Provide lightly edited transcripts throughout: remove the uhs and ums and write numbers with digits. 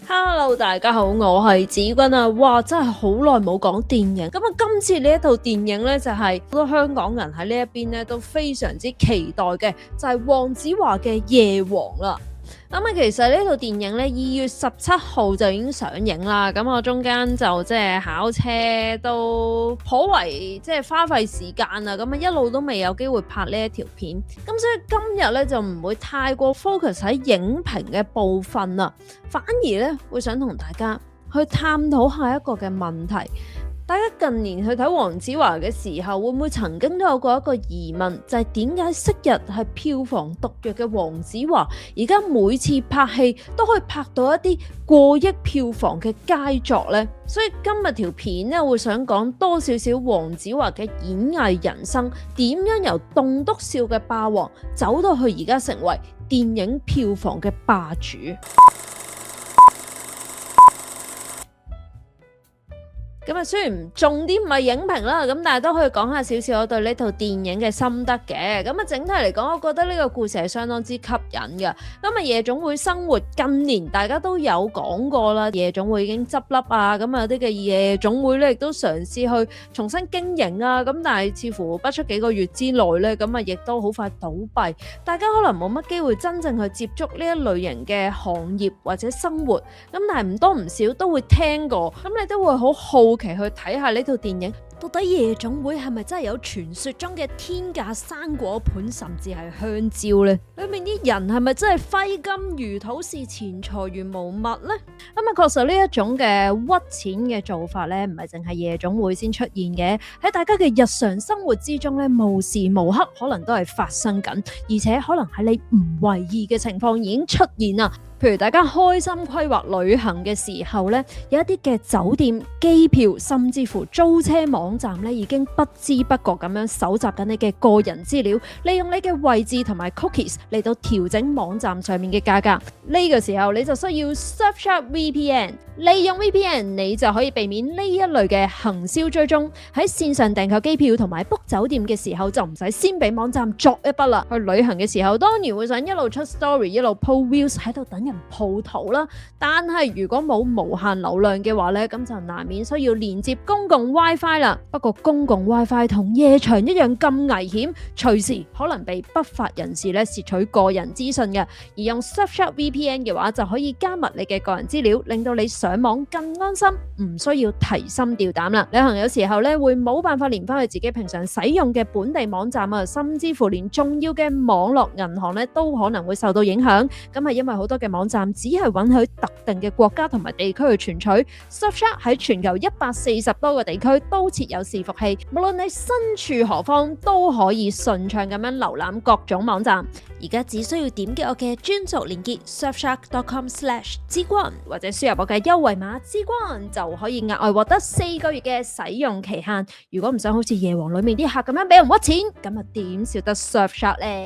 Hello，大家好，我係子君啊！哇，真係好耐冇講電影，咁啊，今次呢一套電影呢，就係好多香港人喺呢一邊呢都非常之期待嘅，就係黃子華嘅《夜王》啦。咁啊，其實呢套電影呢，2月17號就已經上映啦。咁我中間就即係考車都頗為即係花費時間啊。咁啊，一路都未有機會拍呢一條片。咁所以今日呢，就唔會太過 focus 喺影評嘅部分啦，反而呢，會想同大家去探討下一個嘅問題。大家近年去睇黃子華嘅時候，會唔會曾經都有過一個疑問，就係點解昔日係票房毒藥嘅黃子華，而家每次拍戲都可以拍到一啲過億票房嘅佳作呢？所以今日條片呢，會想講多少少黃子華嘅演藝人生，點樣由棟篤笑嘅霸王走到去而家成為電影票房嘅霸主。咁啊，雖然重點唔係影評啦，咁但係都可以講下少少我對呢套電影嘅心得嘅。咁啊，整體嚟講，我覺得呢個故事係相當之吸引嘅。咁啊，夜總會生活近年大家都有講過啦，夜總會已經執笠啊，咁啊有啲嘅夜總會咧亦都嘗試去重新經營啊，咁但係似乎不出幾個月之內咧，咁啊亦都好快倒閉。大家可能冇乜機會真正去接觸呢一類型嘅行業或者生活，咁但係唔多唔少都會聽過，咁你都會好好奇去睇下呢套電影，到底夜總會係咪真係有傳說中嘅天價生果盤，甚至係香蕉呢？裏面啲人係咪真係揮金如土，視錢財如無物呢？咁啊，確實呢一種嘅屈錢嘅做法呢，唔係淨係夜總會先出現嘅，喺大家嘅日常生活之中呢，無時無刻可能都係發生緊，而且可能喺你唔為意嘅情況已經出現啦。譬如大家開心規劃旅行嘅時候呢，有一啲嘅酒店、機票，甚至乎租車網站呢，已經不知不覺咁樣搜集緊你嘅個人資料，利用你嘅位置同埋 cookies 嚟到調整網站上面嘅價格。呢個時候你就需要 Surfshark VPN， 利用 VPN 你就可以避免呢一類嘅行銷追蹤。喺線上訂購機票同埋 book 酒店嘅時候，就唔使先俾網站作一筆啦。去旅行嘅時候，當然會想一路出 story 一路 po views 喺度等人鋪圖啦，但係如果冇無限流量嘅話呢，咁就難免需要連接公共 WiFi 啦。不過公共 WiFi 同夜場一樣咁危險，隨時可能被不法人士咧竊取個人資訊嘅。而用 Surfshark VPN 嘅話，就可以加密你嘅個人資料，令到你上網更安心，唔需要提心吊膽啦。旅行有時候咧會冇辦法連翻去自己平常使用嘅本地網站啊，甚至乎連重要嘅網絡銀行咧都可能會受到影響。咁係因為好多嘅網站只係允許特定嘅國家同埋地區去存取。Surfshark 喺全球140多個地區都設有伺服器，無論你身處何方都可以順暢咁樣瀏覽各種網站。而家只需要點擊我嘅專屬連結 surfshark.com/之君，或者輸入我嘅優惠碼之君，就可以額外獲得4個月嘅使用期限。如果唔想好似夜王裏面啲客咁樣俾人屈錢，咁啊點少得 Surfshark 呢？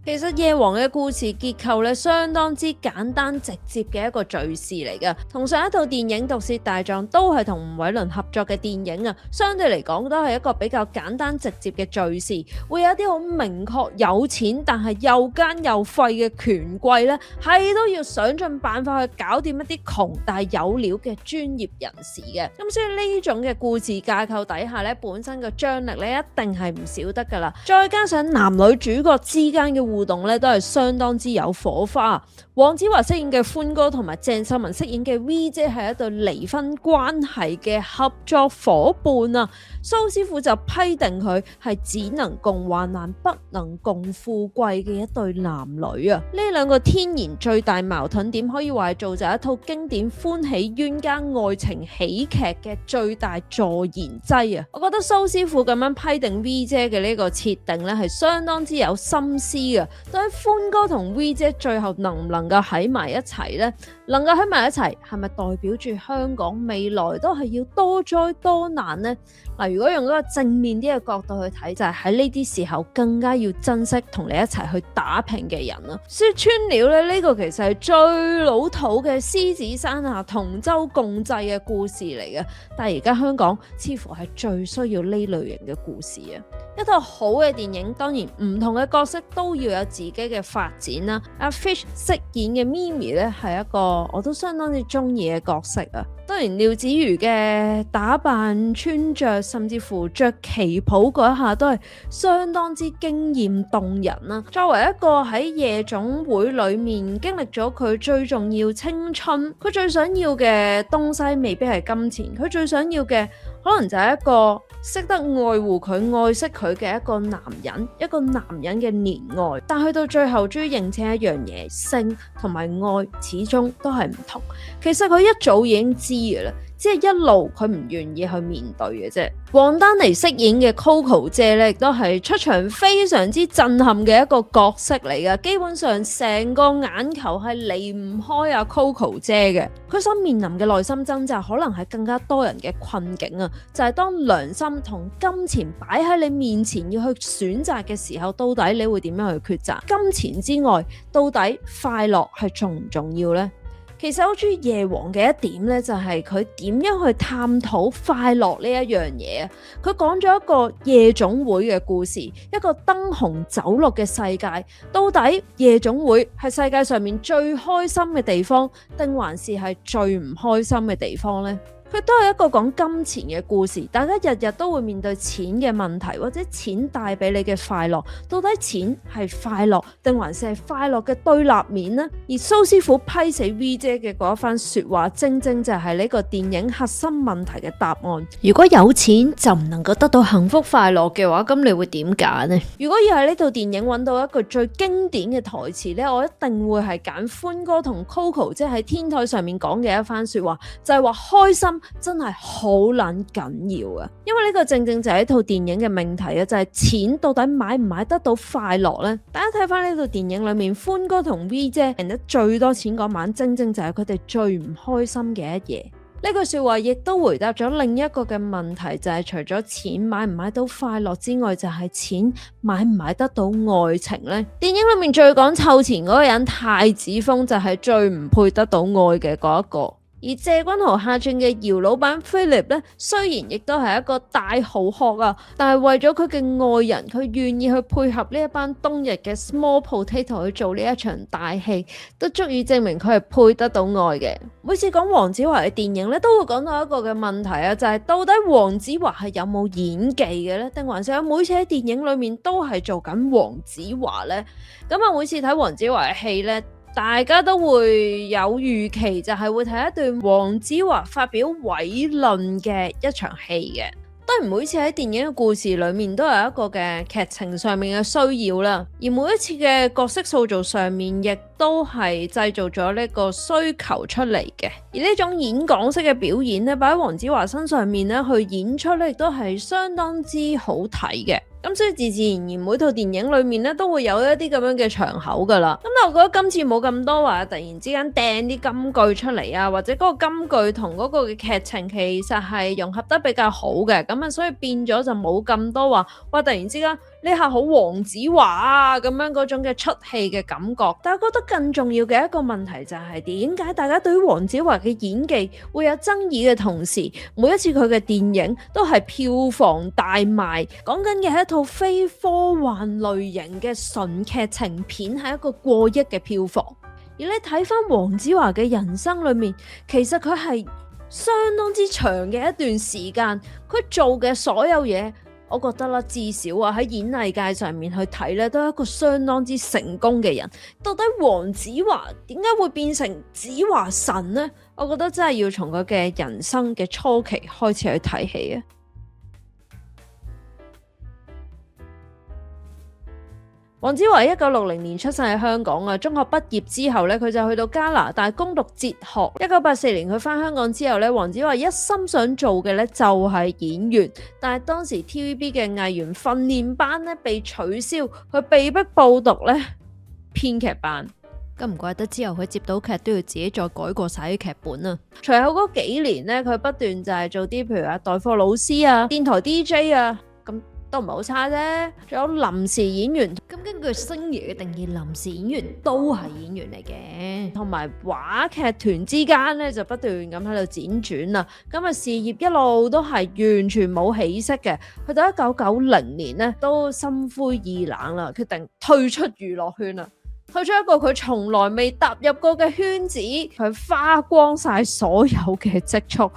其實夜王嘅故事結構咧相當之簡單直接嘅一個敘事嚟㗎，同上一套電影《毒舌大狀》都係同吳煒倫合作嘅電影啊，相對嚟講都係一個比較簡單直接嘅敘事，會有一啲好明確有錢但係又奸又廢嘅權貴咧，係都要想盡辦法去搞掂一啲窮但係有料嘅專業人士嘅。咁所以呢種嘅故事架構底下咧，本身嘅張力咧一定係唔少得噶啦，再加上男女主角之間嘅互動咧都係相當之有火花。黃子華飾演嘅歡哥同埋鄭秀文飾演嘅 V 姐係一對離婚關係嘅合作伙伴啊，蘇師傅就批定佢係只能共患難不能共富貴嘅一對男女啊。呢兩個天然最大矛盾點可以話係造就一套經典歡喜冤家愛情喜劇嘅最大助燃劑啊。我覺得蘇師傅咁樣批定 V 姐嘅呢個設定咧係相當之有心思嘅。對於歡哥同 V 姐最後能唔能夠喺埋一齊呢？能夠喺埋一齊係咪代表住香港未來都係要多災多難呢？嗱，如果用一個正面啲嘅角度去睇，就係喺呢啲時候更加要珍惜同你一齊去打拼嘅人啦。說穿了咧，呢個其實係最老土嘅獅子山下同舟共濟嘅故事嚟嘅，但係而家香港似乎係最需要呢類型嘅故事啊。一套好嘅電影，當然唔同嘅角色都要有自己嘅發展啦。阿 Fish 飾演嘅 Mimi 咧係一個個我都相當之中意嘅角色啊。當然廖子妤嘅打扮、穿着，甚至乎着旗袍嗰一下都係相當之驚豔動人啦。作為一個喺夜總會裏面經歷咗佢最重要青春，佢最想要嘅東西未必係金錢，佢最想要嘅可能就係一個識得愛護佢、愛惜佢嘅一個男人，一個男人嘅憐愛。但去到最後，終於認清一樣嘢，性同埋愛始終都係唔同。其實佢一早已經知嘅啦，只係一路佢唔願意去面對嘅啫。黃丹妮飾演嘅 Coco 姐咧，亦都係出場非常之震撼嘅一個角色嚟㗎。基本上成個眼球係離唔開阿 Coco 姐嘅。佢所面臨嘅內心掙扎，可能係更加多人嘅困境啊！就係當良心同金錢擺喺你面前要去選擇嘅時候，到底你會點樣去抉擇？金錢之外，到底快樂係重唔重要呢？其實我中意夜王嘅一點咧，就係佢點樣去探討快樂呢一樣嘢啊！佢講咗一個夜總會嘅故事，一個燈紅酒綠嘅世界。到底夜總會係世界上面最開心嘅地方，定還是係最唔開心嘅地方呢？佢都係一個講金錢嘅故事，大家日日都會面對錢嘅問題，或者錢帶俾你嘅快樂，到底錢係快樂定還是係快樂嘅對立面呢？而蘇師傅批死 V 姐嘅嗰一番說話，正正就係呢個電影核心問題嘅答案。如果有錢就唔能夠得到幸福快樂嘅話，咁你會點揀呢？如果要喺呢套電影揾到一個最經典嘅台詞呢，我一定會係揀歡哥同 Coco 即係喺天台上面講嘅一番說話，就係話開心真係好撚緊要啊！因為呢個正正就係一套電影嘅命題啊，就係錢到底買唔買得到快樂呢？大家睇翻呢套電影裏面，歡哥同 V 姐贏得最多錢嗰晚，正正就係佢哋最唔開心嘅一夜。呢句說話亦都回答咗另一個嘅問題，就係除咗錢買唔買到快樂之外，就係錢買唔買得到愛情呢？電影裏面最講湊錢嗰個人太子峰就係最唔配得到愛嘅嗰一個。而謝君豪客串嘅姚老闆 Philip 咧，雖然亦都係一個大豪殼啊，但係為咗佢嘅愛人，佢願意去配合呢一班冬日嘅 small potato 去做呢一場大戲，都足以證明佢係配得到愛嘅。每次講黃子華嘅電影咧，都會講到一個嘅問題啊，就係到底黃子華係有冇演技嘅咧，定還是有每次喺電影裏面都係做緊黃子華咧？咁啊，每次睇黃子華嘅戲咧，大家都會有預期，就係會睇一段黃子華發表偉論嘅一場戲嘅。當然每次喺電影嘅故事裏面都有一個嘅劇情上面嘅需要啦，而每一次嘅角色塑造上面亦都係製造咗呢個需求出嚟嘅。而呢種演講式嘅表演咧，擺喺黃子華身上面咧去演出咧，亦都係相當之好睇嘅。咁所以自自然然每套電影裏面咧都會有一啲咁樣嘅場口噶啦。咁但係我覺得今次冇咁多話突然之間掟啲金句出嚟啊，或者嗰個金句同嗰個嘅劇情其實係融合得比較好嘅，咁啊所以變咗就冇咁多話哇突然之間呢下好黃子華啊咁樣嗰種嘅出戲嘅感覺。但係覺得更重要嘅一個問題就係點解大家對於黃子華嘅演技會有爭議嘅同時，每一次佢嘅電影都係票房大賣，講緊嘅係一套非科幻類型嘅純劇情片，係一個過億嘅票房。而你睇翻黃子華嘅人生裏面，其實佢係相當之長嘅一段時間，佢做嘅所有嘢，我覺得啦，至少啊喺演藝界上面去睇咧，都係一個相當之成功嘅人。到底黃子華點解會變成子華神呢？我覺得真係要從佢嘅人生嘅初期開始去睇起啊！黃子華1960年出生喺香港啊，中學畢業之後咧，佢就去到加拿大攻讀哲學。1984年佢返香港之後咧，黃子華一心想做嘅咧就係演員，但係當時 TVB 嘅藝員訓練班咧被取消，佢被迫報讀咧編劇班。咁唔怪得之後佢接到劇都要自己再改過晒啲劇本啊！隨後嗰幾年咧，佢不斷就係做啲譬如話代課老師啊、電台 DJ 啊，咁都唔係好差啫。仲有臨時演員，咁根據星爺嘅定義，臨時演員都係演員嚟嘅。同埋話劇團之間咧就不斷咁喺度輾轉啦。咁啊事業一路都係完全冇起色嘅。去到1990年咧都心灰意冷啦，決定退出娛樂圈啦。去咗一個佢從來未踏入過嘅圈子，佢花光晒所有嘅積蓄，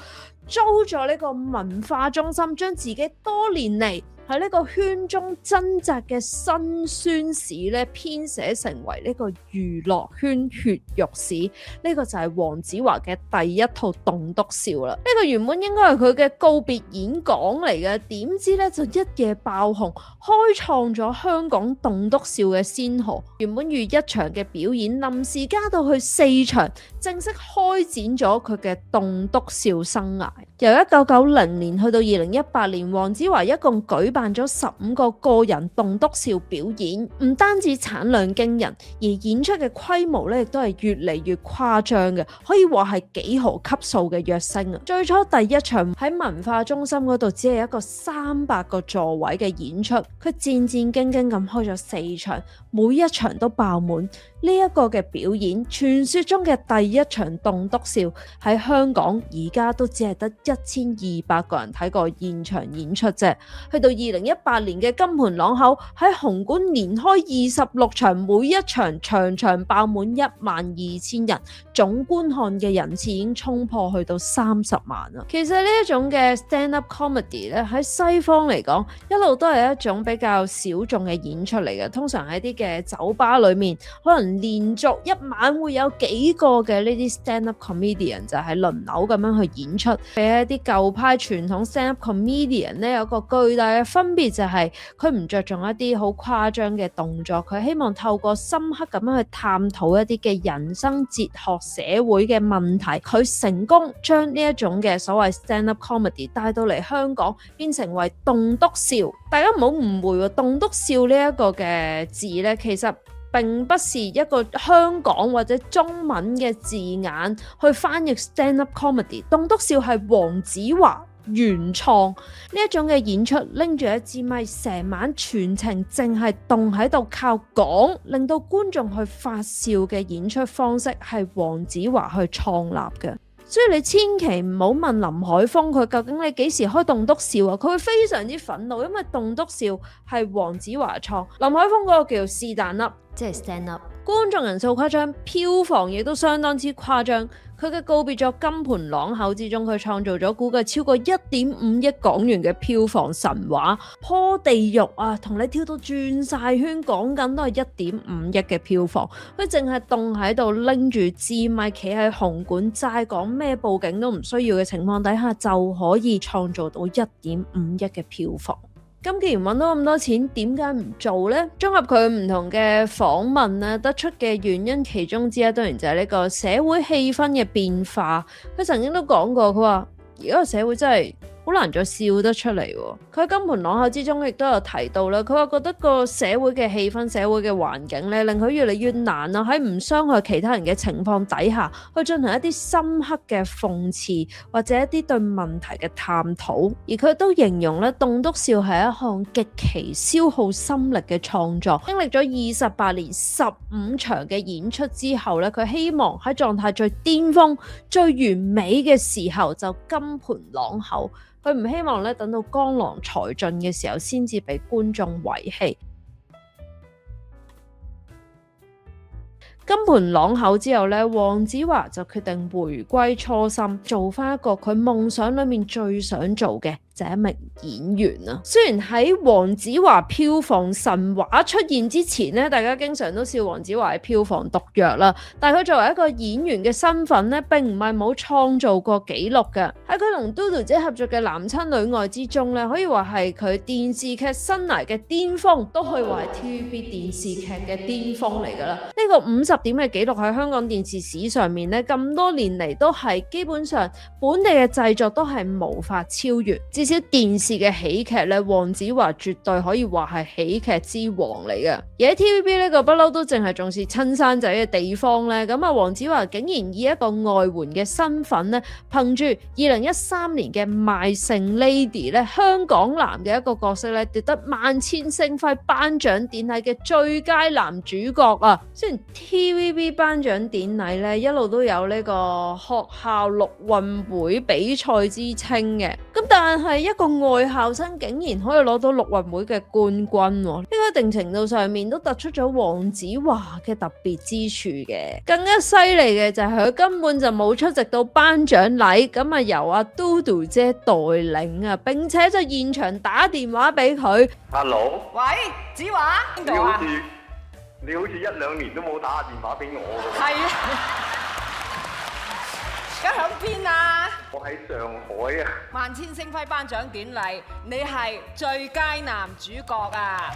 租咗呢個文化中心，將自己多年嚟喺呢個圈中掙扎嘅辛酸史咧，編寫成為呢個娛樂圈血肉史。呢個就係黃子華嘅第一套棟篤笑啦。呢個原本應該係佢嘅告別演講嚟嘅，點知咧就一夜爆紅，開創咗香港棟篤笑嘅先河。原本預一場嘅表演，臨時加到去4場，正式開展咗佢嘅棟篤笑生涯。由1990年去到2018年，黃子華一共舉辦咗15個個人棟篤笑表演，唔單止產量驚人，而演出嘅規模咧亦都係越嚟越誇張嘅，可以話係幾何級數嘅躍升啊！最初第一場喺文化中心嗰度只係一個300個座位嘅演出，佢戰戰兢兢咁開咗4場，每一場都爆滿。呢一個嘅表演，傳說中嘅第一場棟篤笑喺香港而家都只係得1200個人睇過現場演出啫。去到2018年嘅金盆朗口喺紅館連開26場，每一場場場爆滿12000人，總觀看嘅人次已經衝破去到30萬啦。其實呢一種嘅 stand up comedy 咧，喺西方嚟講一路都係一種比較小眾嘅演出嚟嘅，通常喺啲嘅酒吧裏面可能連續一晚會有幾個嘅呢啲 stand up comedian 就係輪流咁樣去演出，比一啲舊派傳統 stand up comedian 咧有個巨大嘅分別，就係佢唔着重一啲好誇張嘅動作，佢希望透過深刻咁樣去探討一啲嘅人生哲學社會嘅問題，佢成功將呢一種嘅所謂 stand up comedy 帶到嚟香港，變成為棟篤笑。大家唔好誤會喎，棟篤笑呢一個嘅字咧，其實並不是一個香港或者中文嘅字眼去翻譯 stand up comedy。棟篤笑係黃子華原創呢一種嘅演出，拎住一支咪，成晚全程淨係動喺度靠講，令到觀眾去發笑嘅演出方式係黃子華去創立嘅。所以你千祈唔好問林海峰佢究竟你幾時開棟篤笑啊？佢會非常之憤怒，因為棟篤笑係黃子華創，林海峰嗰個叫是但粒，即係 stand up。觀眾人數誇張，票房亦都相當之誇張。佢嘅告別作金盆朗口之中，佢創造咗估計超過1.5億港元嘅票房神話，破地獄啊！同你跳到轉晒圈，講緊都係1.5億嘅票房。佢淨係凍喺度拎住支咪，企喺紅館齋講咩報警都唔需要嘅情況底下，就可以創造到1.5億嘅票房。咁既然揾到咁多錢，點解唔做呢？綜合佢唔同嘅訪問咧，得出嘅原因其中之一，當然就係呢個社會氣氛嘅變化。佢曾經都講過，佢話而家個社會真係好難再笑得出嚟喎。佢喺金盆朗口之中亦都有提到啦，佢話覺得個社會嘅氣氛、社會嘅環境咧，令佢越嚟越難啊，喺唔傷害其他人嘅情況底下，去進行一啲深刻嘅諷刺或者一啲對問題嘅探討。而佢都形容咧，棟篤笑係一項極其消耗心力嘅創作。經歷咗28年15場嘅演出之後咧，佢希望喺狀態最巔峰、最完美嘅時候就金盆朗口。佢唔希望咧等到江郎才盡嘅時候先至被觀眾遺棄。金盆朗口之後咧，黃子華就決定回歸初心，做翻一個佢夢想裏面最想做嘅，就係一名演員啊。雖然喺黃子華票房神話出現之前咧，大家經常都笑黃子華係票房毒藥啦，但係佢作為一個演員嘅身份咧，並唔係冇創造過紀錄嘅。喺佢同嘟嘟姐合作嘅男親女愛之中咧，可以話係佢電視劇生涯嘅巔峰，都可以話係 TVB 電視劇嘅巔峰嚟噶啦。呢個50點嘅紀錄喺香港電視史上面咧，咁多年嚟都係基本上本地嘅製作都係無法超越。至少電視嘅喜劇咧，黃子華絕對可以話係喜劇之王嚟嘅。而喺 TVB 呢個不嬲都淨係重視親生仔嘅地方咧，咁啊黃子華竟然以一個外援嘅身份咧，憑住2013年嘅賣剩 Lady 咧，香港男嘅一個角色咧，奪得萬千星輝頒獎典禮嘅最佳男主角啊！雖然 TVB 頒獎典禮咧一路都有呢個學校陸運會比賽之稱嘅，咁但係係一個外校生竟然可以攞到陸運會嘅冠軍喎，呢個一定程度上面都突出咗黃子華嘅特別之處嘅。更加犀利嘅就係佢根本就冇出席到頒獎禮，咁啊由阿嘟嘟姐帶領啊，並且就現場打電話俾佢。Hello，喂，子華邊度啊？你好似一兩年都冇打電話俾我㗎。係啊，而家響邊啊？我喺上海啊。萬千星輝頒獎典禮，你係最佳男主角啊！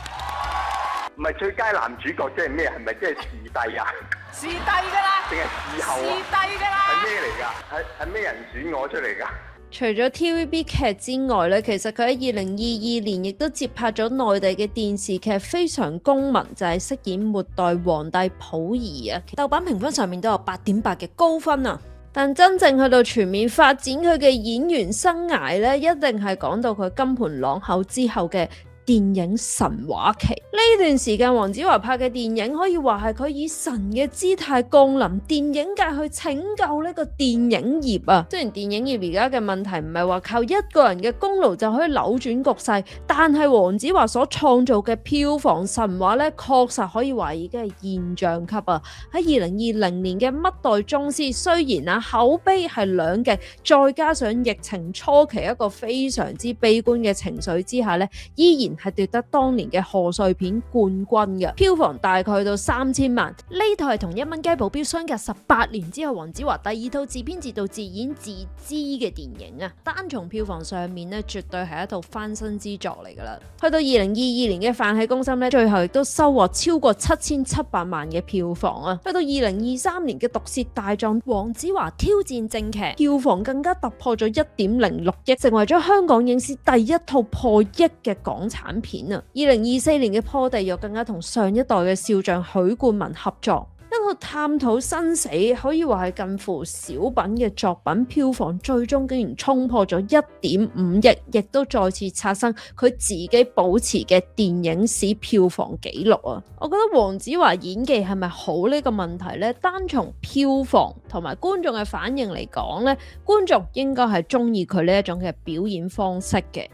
唔係最佳男主角即係咩？係咪即係視帝啊？視帝㗎啦，定係視後啊？視帝㗎啦。係咩嚟㗎？係咩人選我出嚟㗎？除咗 TVB 劇之外咧，其實佢喺2022年亦都接拍咗內地嘅電視劇《非常公民》，就係飾演末代皇帝溥儀啊。豆瓣評分上面都有8.8嘅高分啊。但真正去到全面發展佢嘅演員生涯咧，一定係講到佢金盆朗口之後嘅電影神話期。呢段時間黃子華拍嘅電影可以話係佢以神嘅姿態降臨電影界去拯救呢個電影業啊。雖然電影業而家嘅問題唔係話靠一個人嘅功勞就可以扭轉局勢，但係黃子華所創造嘅票房神話咧，確實可以話已經係現象級啊。喺2020年嘅乜代宗師，雖然口碑係兩極，再加上疫情初期一個非常之悲觀嘅情緒之下咧，依然係奪得當年嘅賀歲片冠軍嘅，票房大概去到3000萬。呢套係同一蚊雞保鏢相隔18年之後黃子華第二套自編自導自演自資嘅電影啊。單從票房上面咧，絕對係一套翻身之作嚟噶啦。去到2022年嘅飯戲攻心咧，最後亦都收穫超過7700萬嘅票房啊。去到2023年嘅毒舌大狀黃子華挑戰正劇，票房更加突破咗1.06億，成為咗香港影史第一套破億嘅港產片啊！2024年嘅破地獄更加同上一代嘅笑匠許冠文合作，一套探討生死可以話係近乎小品嘅作品，票房最終竟然衝破咗1.5億，亦都再次刷新佢自己保持嘅電影史票房紀錄啊！我覺得黃子華演技係咪好呢個問題呢？單從票房同埋觀眾嘅反應嚟講呢，觀眾應該係中意佢呢一種嘅表演方式嘅。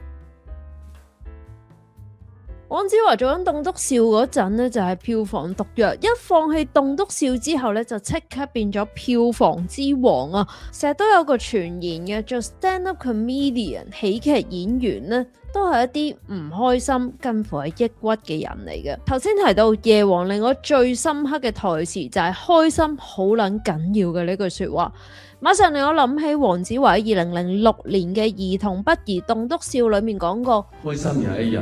黃子華做緊棟篤笑嗰陣呢，就係票房毒藥，一放棄棟篤笑之後呢，就即刻變咗票房之王啊！成日都有個傳言嘅，做 stand up comedian 喜劇演員呢，都係一啲唔開心，近乎係抑鬱嘅人嚟嘅。頭先提到夜王令我最深刻嘅台詞就係開心好撚緊要嘅呢句說話，馬上令我諗起黃子華喺2006年嘅兒童不宜棟篤笑裏面講過：開心有一日，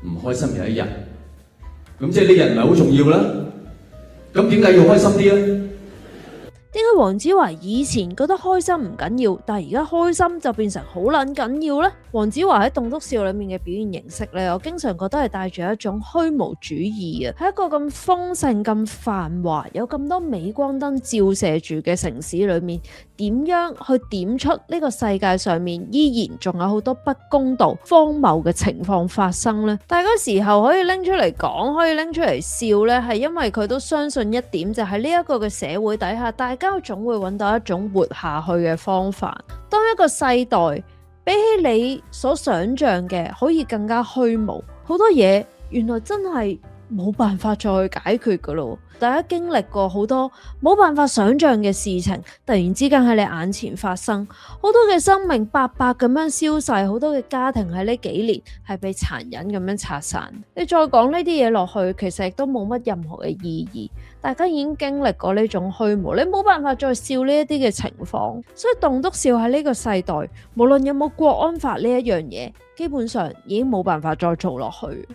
唔開心有一日，咁即係呢日唔係好重要啦。咁點解要開心啲呢？點解黃子華以前覺得開心唔緊要，但係而家開心就變成好撚緊要呢？黃子華喺棟篤笑裏面嘅表現形式咧，我經常覺得係帶住一種虛無主義啊！喺一個咁豐盛、咁繁華、有咁多鎂光燈照射住嘅城市裏面，點樣去點出呢個世界上面依然仲有好多不公道、荒謬嘅情況發生呢？但係嗰時候可以拎出嚟講，可以拎出嚟笑呢，係因為佢都相信一點，就係呢一個嘅社會底下，大家總會揾到一種活下去嘅方法。當一個世代比起你所想象嘅可以更加虛無，好多嘢原來真係冇辦法再去解決噶咯。大家經歷過好多冇辦法想象嘅事情，突然之間喺你眼前發生，好多嘅生命白白咁樣消逝，好多嘅家庭喺呢幾年係被殘忍咁樣拆散。你再講呢啲嘢落去，其實亦都冇乜任何嘅意義。大家已經經歷過呢種虛無，你冇辦法再笑呢一啲嘅情況。所以棟篤笑喺呢個世代，無論有冇國安法呢一樣嘢，基本上已經冇辦法再做落去。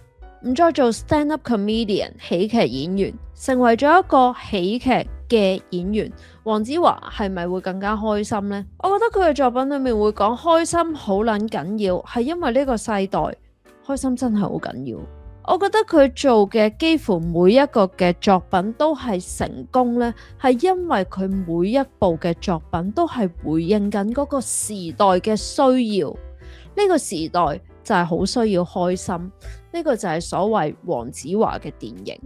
唔再做 stand up comedian 喜劇演員，成為咗一個喜劇嘅演員，黃子華係咪會更加開心呢？我覺得佢嘅作品裏面會講開心好撚緊要，係因為呢個世代開心真係好緊要。我覺得佢做嘅幾乎每一個嘅作品都係成功呢，係因為佢每一部嘅作品都係回應緊嗰個時代嘅需要。呢個時代就係好需要開心，呢個就係所謂黃子華嘅電影。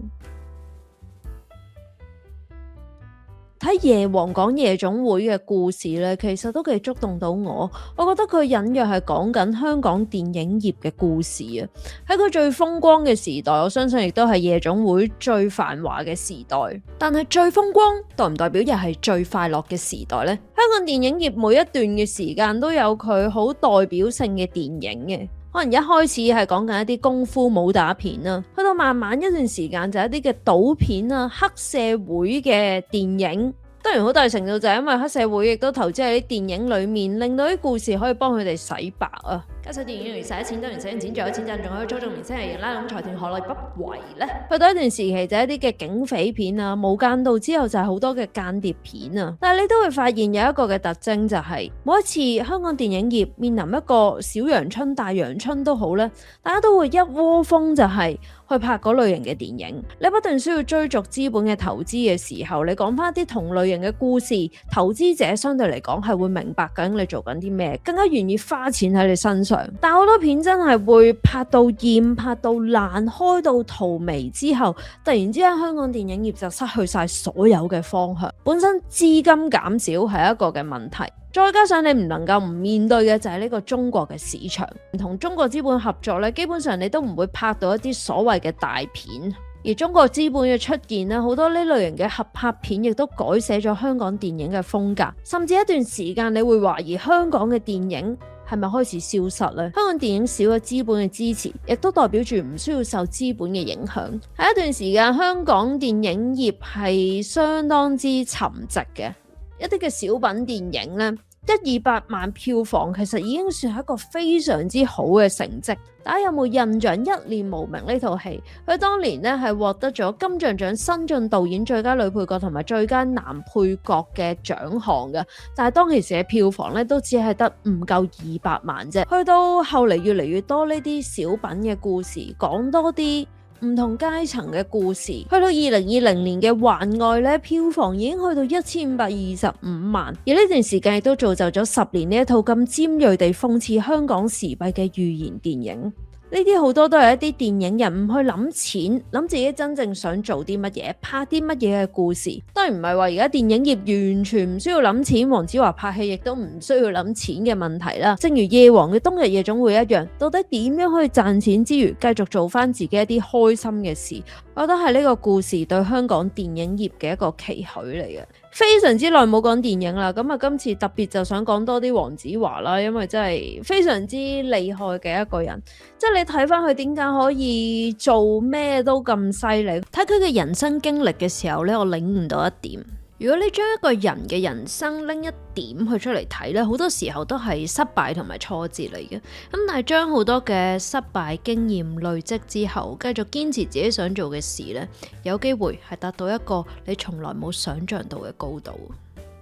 睇夜王講夜總會嘅故事咧，其實都幾觸動到我。我覺得佢隱約係講緊香港電影業嘅故事啊。喺佢最風光嘅時代，我相信亦都係夜總會最繁華嘅時代。但係最風光代唔代表又係最快樂嘅時代呢？香港電影業每一段嘅時間都有佢好代表性嘅電影嘅。可能一開始係講緊一啲功夫武打片啦，去到慢慢一段時間就係一啲嘅賭片啊、黑社會嘅電影。當然好大程度就係因為黑社會亦都投資喺啲電影裏面，令到啲故事可以幫佢哋洗白啊。加上電影越使錢，當然使完錢仲有錢賺，仲可以操縱明星藝人拉攏財團，何樂不為呢？去到一段時期就係一啲嘅警匪片啊，無間道之後就係好多嘅間諜片啊。但係你都會發現有一個嘅特徵就係，每一次香港電影業面臨一個小陽春、大陽春都好咧，大家都會一窩蜂就係去拍嗰類型嘅電影。你不斷需要追逐資本嘅投資嘅時候，你講翻一啲同類型嘅故事，投資者相對嚟講係會明白究竟你做緊啲咩，更加願意花錢喺你身上。但好多片真係會拍到厭、拍到爛、開到荼蘼之後，突然之間香港電影業就失去晒所有嘅方向。本身資金減少係一個嘅問題，再加上你唔能夠唔面對嘅就係呢個中國嘅市場。同中國資本合作咧，基本上你都唔會拍到一啲所謂嘅大片。而中國資本嘅出現咧，好多呢類型嘅合拍片亦都改寫咗香港電影嘅風格，甚至一段時間你會懷疑香港嘅電影係咪開始消失呢？香港電影少咗資本嘅支持，亦都代表住唔需要受資本嘅影響。喺一段時間，香港電影業係相當之沉寂嘅，一啲嘅小品電影呢，100-200萬票房其實已經算係一個非常之好嘅成績。大家有冇印象《一念無明》呢套戲？佢當年呢係獲得咗金像獎新晉導演、最佳女配角同埋最佳男配角嘅獎項嘅，但係當其時嘅票房呢都只係得唔夠200萬啫。去到後嚟越嚟越多呢啲小品嘅故事，講多啲唔同階層嘅故事。去到2020年嘅《幻愛》咧，票房已經去到1525萬，而呢段時間亦都造就咗10年呢一套咁尖銳地諷刺香港時弊嘅寓言電影。呢啲好多都係一啲電影人唔去諗錢，諗自己真正想做啲乜嘢，拍啲乜嘢嘅故事。當然唔係話而家電影業完全唔需要諗錢，黃子華拍戲亦都唔需要諗錢嘅問題啦。正如夜王嘅冬日夜總會一樣，到底點樣可以賺錢之餘繼續做翻自己一啲開心嘅事？我覺得係呢個故事對香港電影業嘅一個期許嚟嘅。非常之耐冇講電影啦，咁啊今次特別就想講多啲黃子華啦，因為真係非常之厲害嘅一個人。即係你睇翻佢點解可以做咩都咁犀利，睇佢嘅人生經歷嘅時候呢，我領悟到一點。如果你將一個人嘅人生拎一點去出嚟睇咧，好多時候都係失敗同埋挫折嚟嘅。咁但係將好多嘅失敗經驗累積之後，繼續堅持自己想做嘅事咧，有機會係達到一個你從來冇想象到嘅高度。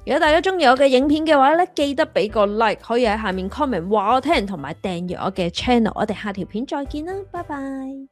如果大家中意我嘅影片嘅話咧，記得俾個 like， 可以喺下面 comment 話我聽，同埋訂閱我嘅 channel。我哋下條片再見啦，拜拜。